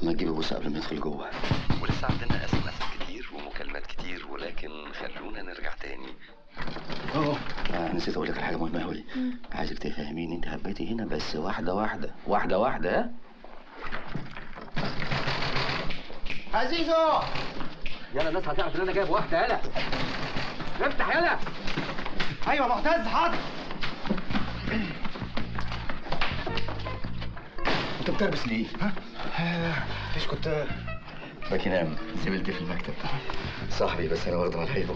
ما تجيب بوسه قبل ما يدخل جوه. ولسه عندنا SMS كتير ومكالمات كتير، ولكن خلونا نرجع تاني. نسيت اقول لك الحاجه مهمه قوي. عايزك تفهميني انت حبيتي هنا بس واحده واحده واحده واحده. عزيزو يلا الناس هتعرف ان انا جايب واحده. يلا افتح يلا. ايوه معتز حاضر. انت بتلبس ليه؟ مفيش كنت باكينام زميلتي في المكتب صاحبي، بس انا واخده على الحيطه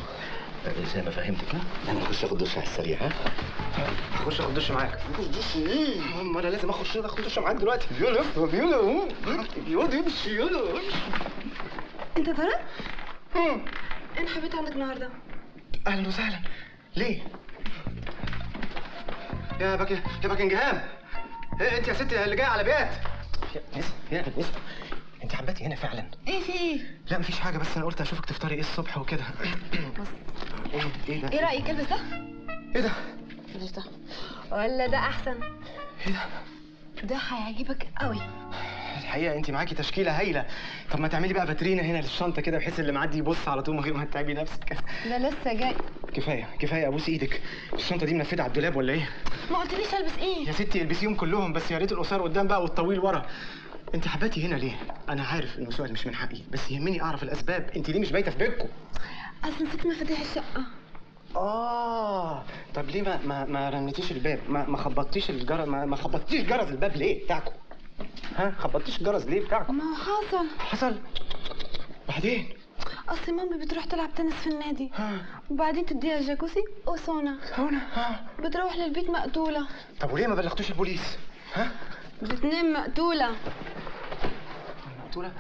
زي ما فهمتك. انا هخش اخد دش على السريع. هخش اخد دش معاك. اخد دش ايه؟ ما انا لازم اخش اخد دش معاك دلوقتي. يلا يلا يلا امشي يلا. انت طارق؟ انا حبيت عندك النهارده. اهلا وسهلا. ليه؟ يا باكنجهام. انت يا ستي اللي جايه على بيات. يا نسا انت حبيتي هنا فعلا. ايه في ايه؟ لا مفيش حاجه، بس انا قلت اشوفك تفطري ايه الصبح وكده. بص ايه ده؟ ايه رايك البس ده؟ ايه ده؟ البس ده ولا ده احسن؟ ايه ده؟ ده هيعجبك قوي. الحقيقه انت معاكي تشكيله هايله. طب ما تعملي بقى فاترينا هنا للشنطه كده، بحيث اللي معدي يبص على طول من غير ما تتعبي نفسك. ده لسه جاي. كفايه ابوس ايدك. الشنطه دي منفذه على الدولاب ولا ايه؟ ما قلتليش البس ايه؟ يا ستي البسيهم كلهم، بس يا ريت القصار قدام بقى والطويل ورا. انت حباتي هنا ليه؟ انا عارف انه سؤال مش من حقي، بس يهمني اعرف الاسباب. انت ليه مش بايته في بيتكم؟ اصل نسيت مفاتيح الشقه. طب ليه ما رنتيش الباب؟ ما خبطتيش الجرس؟ ما خبطتيش جرس الباب ليه بتاعكم؟ خبطتيش الجرس ليه بتاعكم؟ ما هو حصل. بعدين؟ اصل مامي بتروح تلعب تنس في النادي، وبعدين تديها جاكوزي وسونا. بتروح للبيت مقتوله. طب وليه ما بلغتوش البوليس؟ بتنام مقتوله. مقتوله؟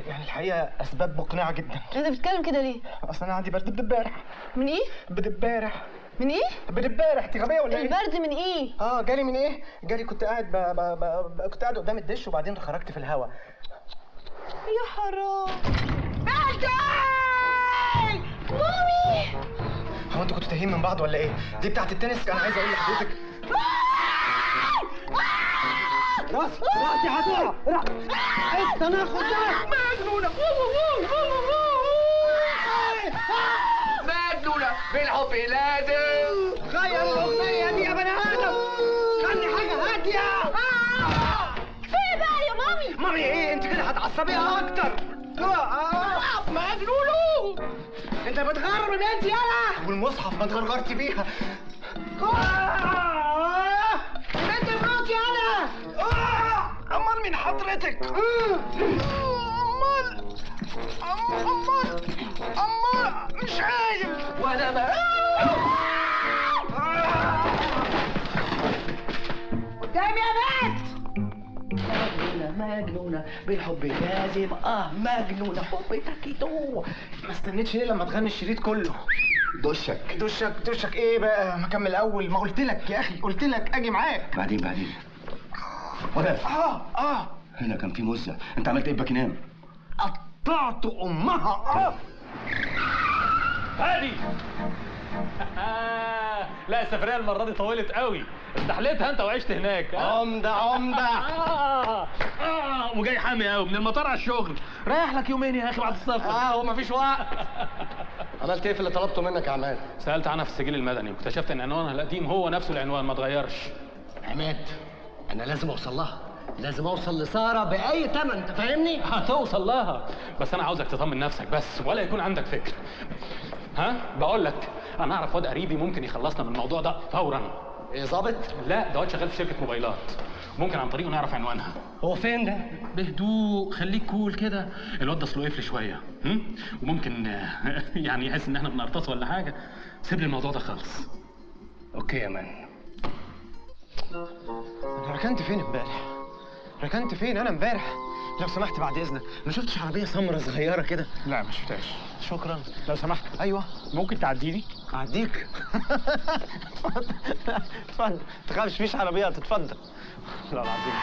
يعني الحقيقه اسباب مقنعه جدا. انت بتتكلم كده ليه؟ اصل انا عندي برد بدبارح. من ايه؟ بدبارح. من ايه؟ بدبارح. انت غبيه ولا ايه؟ البرد من ايه؟ جالي من ايه؟ جالي كنت قاعد كنت قاعد قدام الدش، وبعدين خرجت في الهوا. يا حرام. مامي! هو انتوا كنتوا تايهين من بعض ولا ايه؟ دي بتاعت التنس. انا عايز اقول لحضرتك راسي هتقع. استنى اخد ده. مجنونه بالحب لازم غير الاغنيه دي يا بني ادم. خلي حاجه هاديه. كفايه بقى يا مامي. مامي ايه؟ انت كده هتعصبيها اكتر. مجنونه. انت بتغرر من انت يالا. والمصحف ما اتغرغرت بيها. انت مراتي انا. امال مين حضرتك؟ امال مش عارف. وانا ما قدامي يا بنت. مجنونه بالحب لازم. مجنونه حبتك تو. ما استنيتش ليه لما تغني الشريط كله؟ دشك ايه بقى؟ ما كمل الاول. ما قلت لك يا اخي، قلت لك اجي معاك. بعدين وقف. هنا كان في مزه. انت عملت ايه بباكينام؟ قطعت امها. هادي. لا السفريه المره دي طولت قوي. استحليتها انت وعشت هناك. عمده. وجاي حامي قوي من المطار على الشغل. رايح لك يومين يا اخي بعد السفر. هو مفيش وقت. عملت ايه في اللي طلبته منك يا عماد؟ سالت عنها في السجل المدني واكتشفت ان عنوانها القديم هو نفسه العنوان ما اتغيرش. عماد انا لازم اوصل لها، لازم اوصل لساره باي ثمن. انت فاهمني؟ هتوصل لها، بس انا عاوزك تطمن نفسك بس ولا يكون عندك فكر. بقول لك انا اعرف واد قريبي ممكن يخلصنا من الموضوع ده فورا. ايه ظابط؟ لا ده واد شغال في شركه موبايلات، ممكن عن طريقه نعرف عنوانها. هو فين ده؟ بهدوء، خليك كول كده. الواد ده سلو قفل شويه وممكن يعني يحس ان احنا بنرتص ولا حاجه. سيب لي الموضوع ده خالص. اوكي يا مان. انا ركنت فين امبارح؟ ركنت فين انا امبارح؟ لو سمحت بعد اذنك، ما شفتش عربيه سمراء صغيره كده؟ لا ما شفتهاش. شكرا. لو سمحت. ايوه ممكن تعديني؟ اعديك. اتفضل. تخافش، مفيش عربيات. اتفضل. لا العظيم.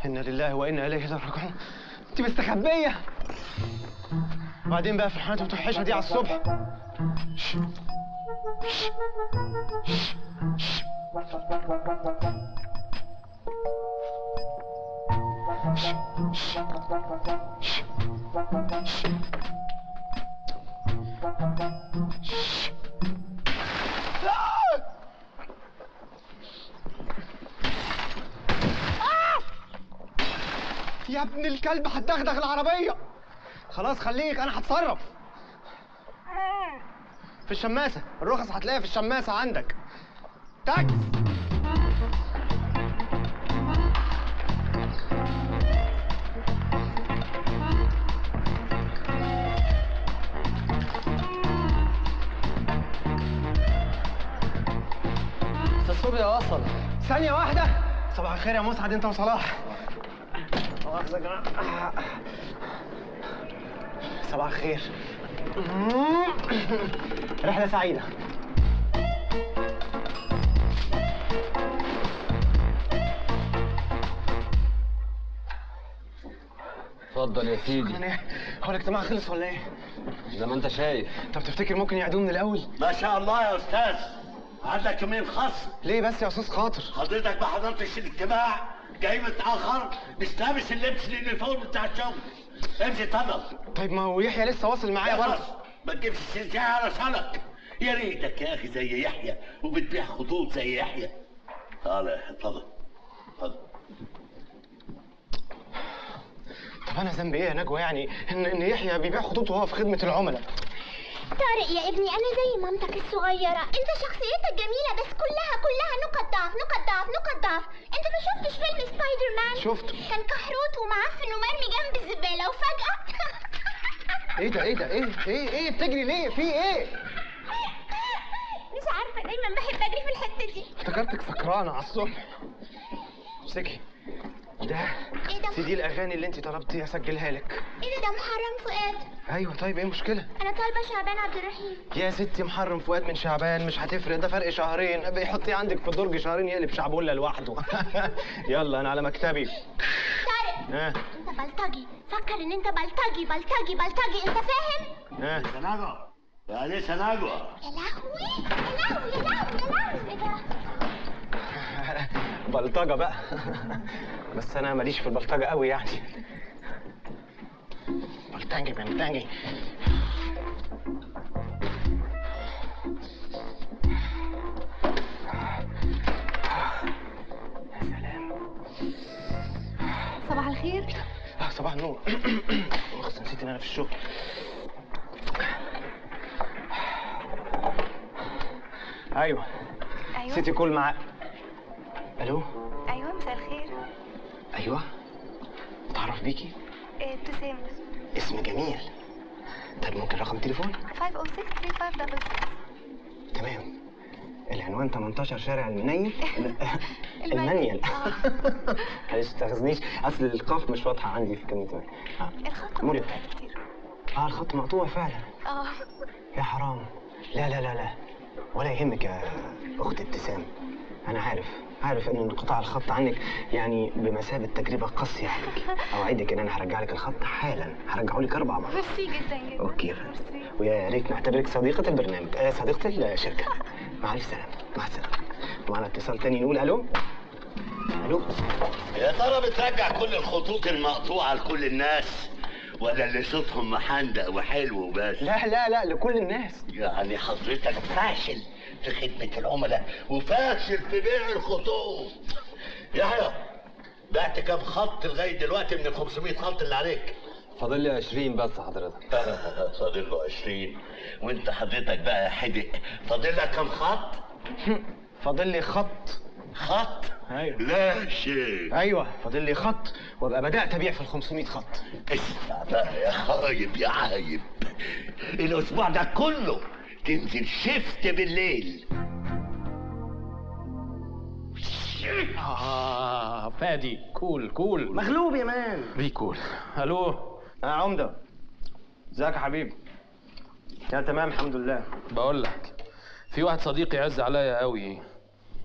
انا لله وانا اليه راجعون. انت مستخبيه. بعدين بقى في الحانات المتوحشه دي على الصبح. يا ابن الكلب هتدغدغ العربيه. خلاص خليك، انا هتصرف. في الشماسه، الرخص هتلاقيها في الشماسه عندك. تاكس. استاذ صبحي وصل. ثانية واحدة. صباح الخير يا مسعد، انت وصلاح. مؤاخذة يا جماعة. صباح الخير. رحلة سعيدة. اتفضل يا سيدي. هو الاجتماع خلص ولا ايه؟ زي ما انت شايف. طب تفتكر ممكن يعيدوه من الأول؟ ما شاء الله يا استاذ، عندك يومين خصم. ليه بس يا أستاذ خاطر؟ حضرتك ما حضرتش الاجتماع، جاي متاخر، مش لابس اللبس اليونيفورم بتاع الشغل. امشي اتفضل. طيب ما هو يحيى لسه واصل معايا برضه. ما تجيبش السلسله على شنك. يا ريتك يا اخي زي يحيى وبتبيع خطوط زي يحيى. تعالى يا يحيى، اتفضل اتفضل. طب أنا ذنبي إيه يا نجوى يعني إن يحيى بيبيع خطوط وهو في خدمة العملاء؟ طارق يا ابني، انا زي مامتك الصغيره، انت شخصيتك جميله بس كلها نقط ضعف نقط ضعف نقط ضعف. انت ما شفتش فيلم سبايدر مان؟ شفته. كان كحروت ومعفن ومرمي جنب الزباله وفجاه إيه ده إيه بتجري ليه؟ في إيه؟ مش عارفه، دايما بحب اجري في الحته دي. افتكرتك سكرانة على الصبح. امسكي. ده ايه ده؟ سيدي الأغاني اللي أنت طلبتي أسجلها لك. ايه ده محرم فؤاد. أيوه طيب إيه المشكلة؟ انا طالبه شعبان عبد الرحيم. يا ستي محرم فؤاد من شعبان مش هتفرق، ده فرق شهرين، بيحطيه عندك في الدرج شهرين يقلب شعبولة لوحده. يلا أنا على مكتبي. طارق ها انت بلطجي، فكر ان انت بلطجي بلطجي بلطجي، انت فاهم؟ ها يا نجوى يا لسه نجوى. يا لهوي يا لهوي يا لهوي يا لهوي، ايه ده؟ بلطجة بقى. بس أنا ماليش في البلطجة قوي يعني. بلطجي. صباح الخير. صباح النور. اخس نسيت ان انا في الشغل. ايوه سيتي كول معاك. الو. ايوه مساء الخير. ايوه اتعرف بيكي. ابتسام. اسم جميل. طيب ممكن رقم تليفون؟ 506-3566. تمام. العنوان 18 شارع المنيل. المنيل. معلش تاخذنيش، اصل القاف مش واضحه عندي في كلمه الخط مريض مقطوع كتير. الخط مقطوع فعلا. يا حرام. لا ولا يهمك يا اخت ابتسام، انا عارف ان انقطاع الخط عنك يعني بمثابه تجربه قاسيه عليك. اوعدك ان انا هرجع لك الخط حالا، هرجعه لك 4 مرات. ميرسي جدا. اوكي يا فندم، ويا ريت نعتبرك صديقه البرنامج، صديقه الشركه. مع الف سلامه. مع السلامه. معنا اتصال تاني، نقول الو. يا ترى بترجع كل الخطوط المقطوعه لكل الناس ولا اللي صوتهم محندق وحلو وبس؟ لا لكل الناس. يعني حضرتك فاشل في خدمة العملاء وفاشل في بيع الخطوط. يحيى بعت كام خط لغاية دلوقتي من ال 500 خط اللي عليك؟ فاضل لي 20 بس حضرتك. فاضل له 20. وانت حضرتك بقى يا حدق فاضل لك كام خط؟ فاضل لي خط. ايوه. لا شيء. ايوه فاضل لي خط وابقى بدات ابيع في ال 500 خط. اسمع بقى يا عايب يا عايب، الاسبوع ده كله تنزل شفت بالليل. فادي كول مغلوب يا مان. بي كول. الو. عمده ازيك يا حبيبي؟ يا تمام الحمد لله. بقول لك في واحد صديقي يعز عليا قوي،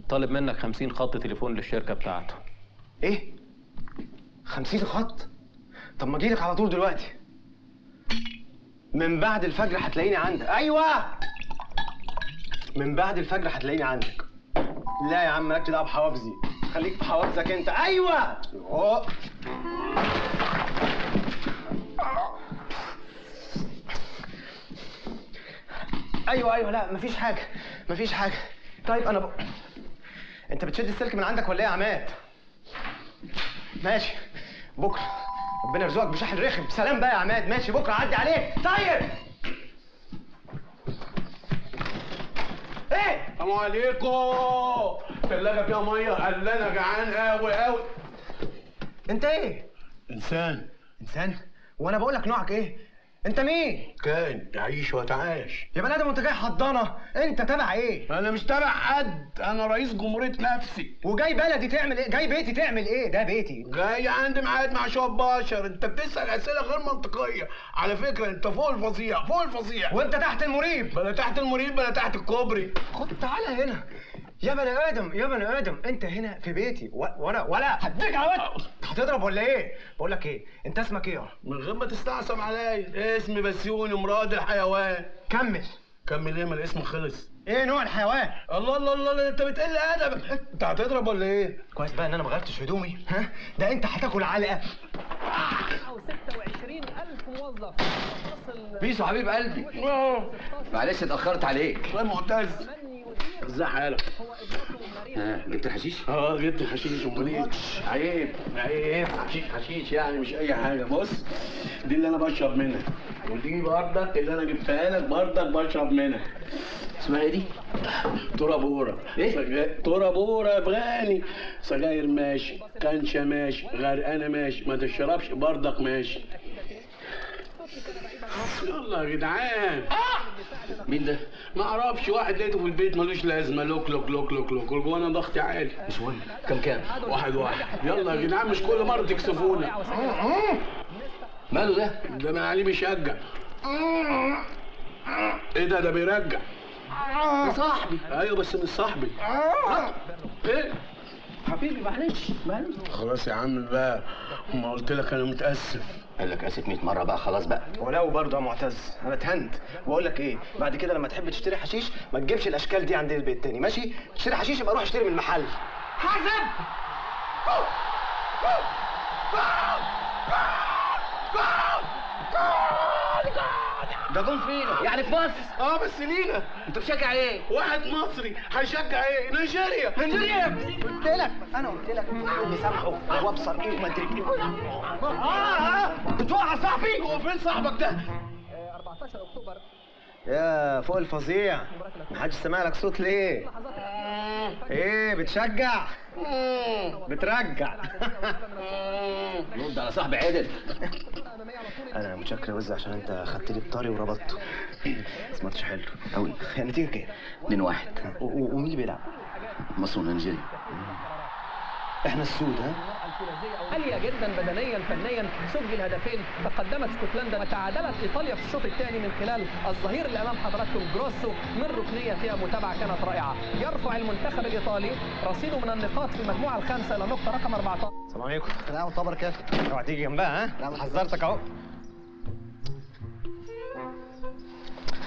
طالب منك 50 خط تليفون للشركه بتاعته. ايه 50 خط؟ طب ما اجيلك على طول دلوقتي. من بعد الفجر هتلاقيني عندك. ايوه من بعد الفجر هتلاقيني عندك. لا يا عم مالكش دعوه بحوافزي، خليك في حوافزك انت. ايوه أوه. ايوه لا مفيش حاجه. طيب انا انت بتشد السلك من عندك ولا ايه يا عماد؟ ماشي بكره ربنا يرزقك بشحن رخم. سلام بقى يا عماد. ماشي بكره اعدي عليك. طيب ايه؟ السلام عليكم. الثلاجه فيها ميه، قال انا جعان قوي قوي. انت ايه؟ انسان. انسان؟ وانا بقول لك نوعك ايه؟ انت مين؟ كان يعيش ويتعايش. يا بني ادم وانت جاي حضانه، انت تبع ايه؟ انا مش تبع حد، انا رئيس جمهوريه نفسي. وجاي بلدي تعمل ايه؟ جاي بيتي تعمل ايه؟ ده بيتي. جاي عندي ميعاد مع شويه بشر. انت بتسال اسئله غير منطقيه. على فكره انت فوق الفظيع، فوق الفظيع. وانت تحت المريب. بلا تحت المريب بلا تحت الكوبري. خد تعالى هنا يا بني ادم، يا بني ادم. انت هنا في بيتي وانا ولا هديك على وقت. هتضرب ولا ايه؟ بقول لك ايه، انت اسمك ايه؟ من غير ما تستعصم عليا، اسمي بسيوني مراد الحيوان. كمل. كمل ايه؟ ما الاسم خلص. ايه نوع الحيوان؟ الله الله الله، انت بتقل ادب. انت هتضرب ولا ايه؟ كويس بقى ان انا ما غيرتش هدومي. ها ده انت هتاكل علقه. 26,000 موظف. بيسو حبيب قلبي، معلش اتاخرت عليك. يا معتز، ازاي حالك؟ جبت الحشيش؟ جبت الحشيش. امال ايه؟ عيب عيب. حشيش يعني مش اي حاجه. بص دي اللي انا بشرب منها، ودي بردك اللي انا جبتها لك بردك بشرب منها. اسمها ايه دي؟ ترابورة. ايه؟ ترابورة افغاني. سجاير ماشي، كنشة ماشي، غرقانة ماشي، ما تشربش بردك ماشي. يلا يا جدعان. مين ده؟ ما اعرفش، واحد لقيته في البيت ملوش لازمه. لوك لوك لوك لوك لوك، وانا ضغطي عالي. مش مهم. كام؟ واحد. يلا يا جدعان، مش كل مره تكسفونا. ماله ده؟ ده انا عليه بيشجع. ايه ده بيرجع. ده صاحبي. ايوه بس مش صاحبي. ايه حبيبي معلش. خلاص يا عم بقى، ما قلت لك انا متاسف. قال لك اسف 100 مره بقى، خلاص بقى. ولو برضه يا معتز انا اتهنت. واقول لك ايه، بعد كده لما تحب تشتري حشيش ما تجيبش الاشكال دي عند البيت تاني. ماشي؟ تشتري حشيش يبقى روح اشتري من المحل. حازم. ده جون فينا يعني في مصر. بس لينا. انت بتشجع ايه؟ واحد مصري هيشجع ايه؟ نيجيريا. نيجيريا. قلت لك مسامحه وابصر ايه وما ادري ايه. بتوقع صاحبي. هو فين صاحبك ده؟ 14 اكتوبر. يا فوق الفظيع، محدش سمع لك صوت ليه؟ ايه بتشجع؟ بترجع. رد على صاحبي عدل. انا متشكر يا وز عشان انت خدت لي بطاري وربطته. سمعتش حلو قوي. النتيجه كام؟ 2-1. ومين اللي بيلعب؟ مصر ونيجيريا. احنا السود. عالية جدا بدنيا فنيا. سجل هدفين، تقدمت اسكتلندا وتعادلت ايطاليا في الشوط الثاني من خلال الظهير اللي امام حضراتكم جروسو من ركنيه فيها متابعه كانت رائعه. يرفع المنتخب الايطالي رصيده من النقاط في المجموعه الخامسه الى نقطه رقم 14. السلام عليكم. السلام ورحمه الله وبركاته. اوعى تيجي جنبها. ها؟ لا حذرتك اهو.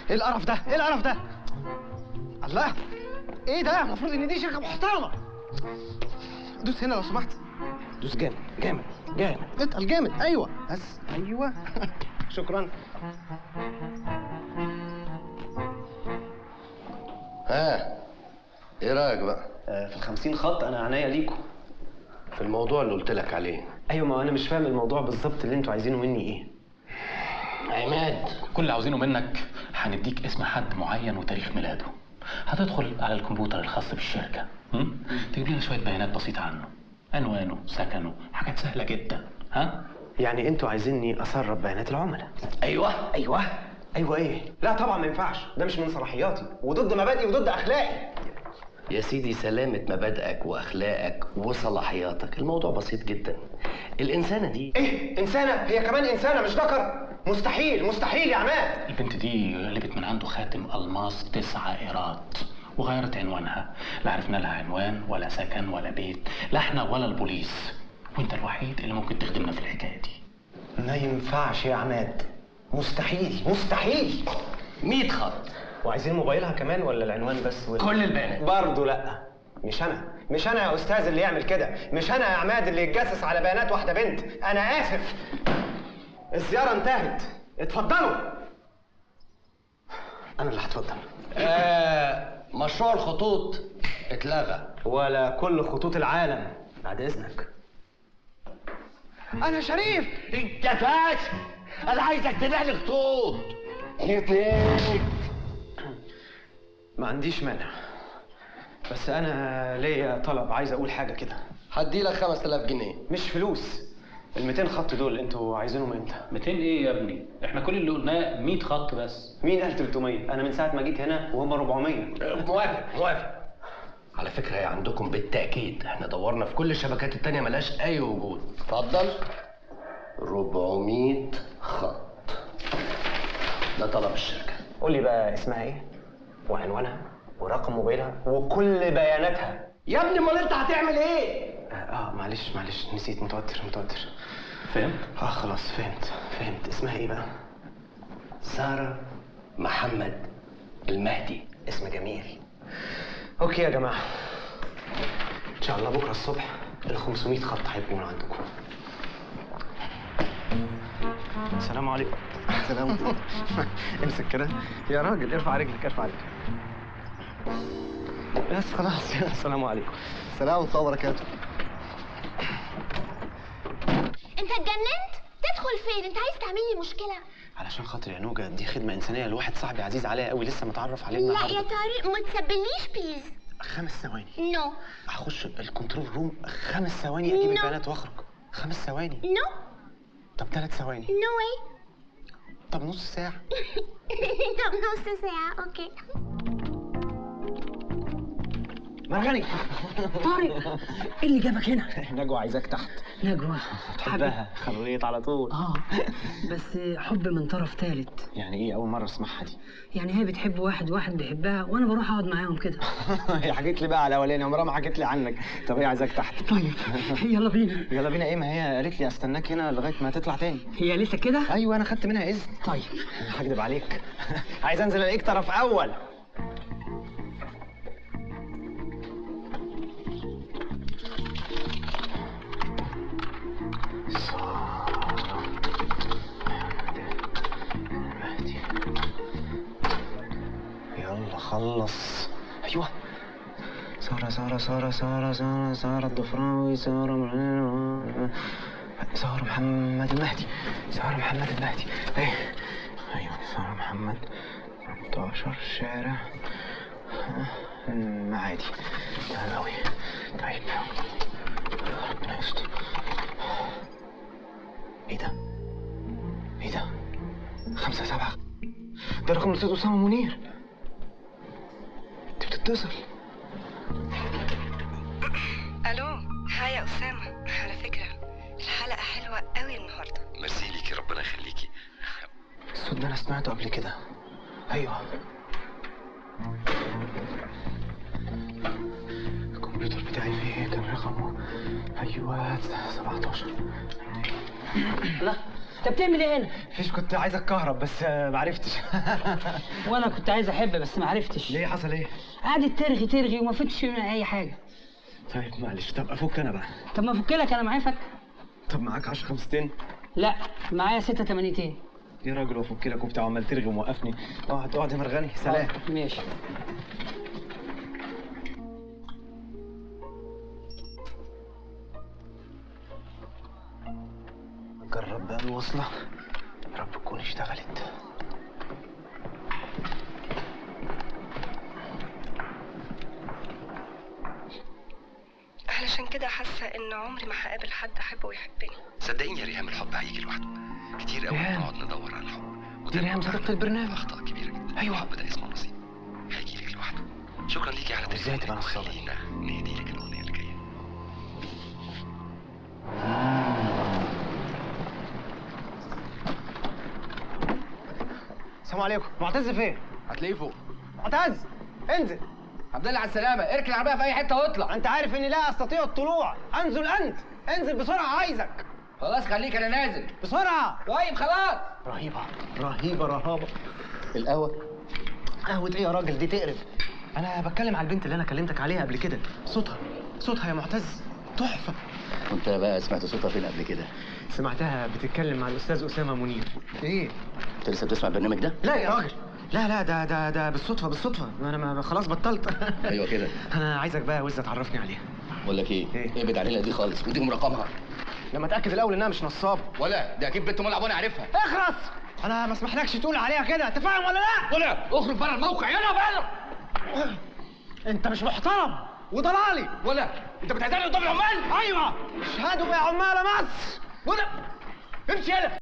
ايه القرف ده؟ ايه القرف ده؟ الله، ايه ده؟ المفروض ان دي شركه محترمه. دوس هنا لو سمحت. دوس جامد جامد جامد. اتقل جامد. ايوه بس. ايوه. شكرا. ايه رايك بقى؟ في 50 خط انا عناية ليكم. في الموضوع اللي قلت لك عليه. ايوه، ما انا مش فاهم الموضوع بالظبط اللي انتوا عايزينه مني ايه. عماد، كل اللي عاوزينه منك هنديك اسم حد معين وتاريخ ميلاده. هتدخل على الكمبيوتر الخاص بالشركه، تجيب لنا شويه بيانات بسيطه عنه، عنوانه، سكنه، حاجات سهله جدا. يعني انتوا عايزيني اسرب بيانات العملاء؟ ايوه. ايوه ايه؟ لا طبعا ما ينفعش، ده مش من صلاحياتي وضد مبادئي وضد اخلاقي. يا سيدي سلامة مبادئك واخلاقك وصلاحياتك، الموضوع بسيط جدا. الانسانه دي ايه؟ انسانه؟ هي كمان انسانه مش ذكر؟ مستحيل مستحيل يا عماد. البنت دي غلبت من عنده خاتم الماس 9 قيراط وغيرت عنوانها. لا عرفنا لها عنوان ولا سكن ولا بيت، لا احنا ولا البوليس، وانت الوحيد اللي ممكن تخدمنا في الحكايه دي. ما ينفعش يا عماد، مستحيل مستحيل. 100 خط. وعايزين موبايلها كمان ولا العنوان بس كل البيانات برضه؟ لا، مش انا يا استاذ اللي يعمل كده، مش انا يا عماد اللي يتجسس على بيانات واحده بنت. انا اسف، الزياره انتهت، اتفضلوا. انا اللي هتفضل. مشروع الخطوط اتلغى. ولا كل خطوط العالم بعد اذنك. انا شريف. انت فاشل. انا عايزك تبيع لي خطوط. ما عنديش مانع، بس انا ليا طلب، عايز اقول حاجه كده. هدي لك 5000 جنيه. مش فلوس. ال 200 خط دول انتوا عايزينهم امتى؟ 200 ايه يا ابني؟ احنا كل اللي قلناه 100 خط بس. مين قال 300؟ انا من ساعه ما جيت هنا وهم 400. موافق. على فكره هي عندكم بالتاكيد، احنا دورنا في كل الشبكات التانيه ملهاش اي وجود. اتفضل. 400 خط. ده طلب الشركه. قول لي بقى اسمها ايه؟ وعنوانها ورقم موبايلها وكل بياناتها. يا ابني امال انت هتعمل ايه؟ معلش نسيت، متوتر. فهمت؟ خلاص فهمت. اسمها ايه بقى؟ سارة محمد المهدي. اسم جميل. اوكي يا جماعه، ان شاء الله بكره الصبح ال 500 خط هيكونوا عندكم. السلام عليكم. السلام عليكم. امسك كده يا راجل، ارفع رجلك. بس خلاص. السلام عليكم. السلام ورحمه الله وبركاته. انت اتجننت؟ تدخل فين؟ انت عايز تعمل لي مشكله؟ علشان خاطر يا نوجه، دي خدمه انسانيه لواحد صاحبي عزيز عليا قوي، لسه متعرف عليه لا النهارده. يا طارق ما تسبليش بليز. 5 ثواني. نو. هخش الكنترول روم 5 ثواني اجيب البيانات واخرج. 5 ثواني. نو. طب 3 ثواني. نو واي. طب نص ساعه. طب نص ساعه. اوكي. مرغني. طارق، ايه اللي جابك هنا؟ نجوى عايزاك تحت. نجوى تحبها؟ خليت على طول. بس حب من طرف ثالث. يعني ايه؟ اول مره اسمعها دي. يعني هي بتحب واحد بيحبها وانا بروح اقعد معاهم كده. هي حكيت لي بقى على الاولاني، عمرها ما حكيت لي عنك. طب هي عايزاك تحت. طيب يلا بينا ايه؟ ما هي قالت لي استناك هنا لغايه ما تطلع تاني. هي لسه كده؟ ايوه انا خدت منها اذن. طيب هكدب عليك. عايز انزل الاقيك طرف اول. يلا خلص. ايوه. سارة الضفراوي. سارة محمد المهدي. ايوه سارة محمد 18 شارع معادي. تمام اوي. طيب ربنا يستر. ايه ده 5-7. ده رقم الاستاذ اسامه منير. انت بتتصل. الو. هاي يا اسامه، على فكره الحلقه حلوه قوي النهارده. ميرسي ليكي، ربنا يخليكي. الصوت ده انا سمعته قبل كده. ايوه الكمبيوتر بتاعي فيه كان رقمه. ايوه 17. لا انت بتعمل ايه هنا؟ فيش، كنت عايز اتكهرب بس معرفتش. وانا كنت عايز احب بس معرفتش. ليه؟ حصل ايه؟ قعدت ترغي وما فتش منها اي حاجه. طيب معلش. طب افك انا بقى. طب ما افك لك، انا معايا فك. طب معاك 10 5 لا معايا 6 8. يا راجل وافك لك وبتاع عمال ترغي وموقفني. اقعد يا مرغني. سلام. ماشي. جرب بقى الوصلة، يا رب تكون اشتغلت. علشان كده حاسه ان عمري ما هقابل حد احبه ويحبني. صدقيني يا ريهام، الحب هيجي لوحده. كتير قوي بنقعد ندور على الحب. دي ريهام صديقة البرنامج. اخطاء كبيره جدا. ايوه الحب ده اسمه نصيب، هيجي لك لوحده. شكرا ليكي على ازاي تبقى نصابة؟ خلينا نهدي لك الاغنيه اللي جايه. السلام عليكم. معتز فين؟ هتلاقيه فوق. معتز انزل. الحمد لله على السلامه. اركن العربيه في اي حته واطلع. انت عارف اني لا استطيع الطلوع. انزل انت. انزل بسرعه عايزك. خلاص خليك انا نازل. بسرعه. طيب خلاص. رهيبه. القهوه ايه يا راجل؟ دي تقرف. انا بتكلم على البنت اللي انا كلمتك عليها قبل كده. صوتها يا معتز تحفه. وانت بقى سمعت صوتها فين قبل كده؟ سمعتها بتتكلم مع الاستاذ اسامه منير. ايه؟ انت لسه بتسمع البرنامج ده؟ لا يا راجل. لا ده بالصدفه. انا خلاص بطلت. ايوه كده. انا عايزك بقى وزه تعرفني عليها. بقول لك ايه؟ ابعد عليها دي خالص، وديهم رقمها. لما اتاكد الاول انها مش نصابه. ولا دي اكيد بنت ملعب وانا عارفها. اخرس، انا ما اسمحلكش تقول عليها كده، انت فاهم ولا لا؟ ولا اخرج بره الموقع يلا بره. انت مش محترم وضلالي. ولا انت بتعزلني قدام العمال؟ ايوه، اشهدوا يا عمال مصر. ولا امشي يلا.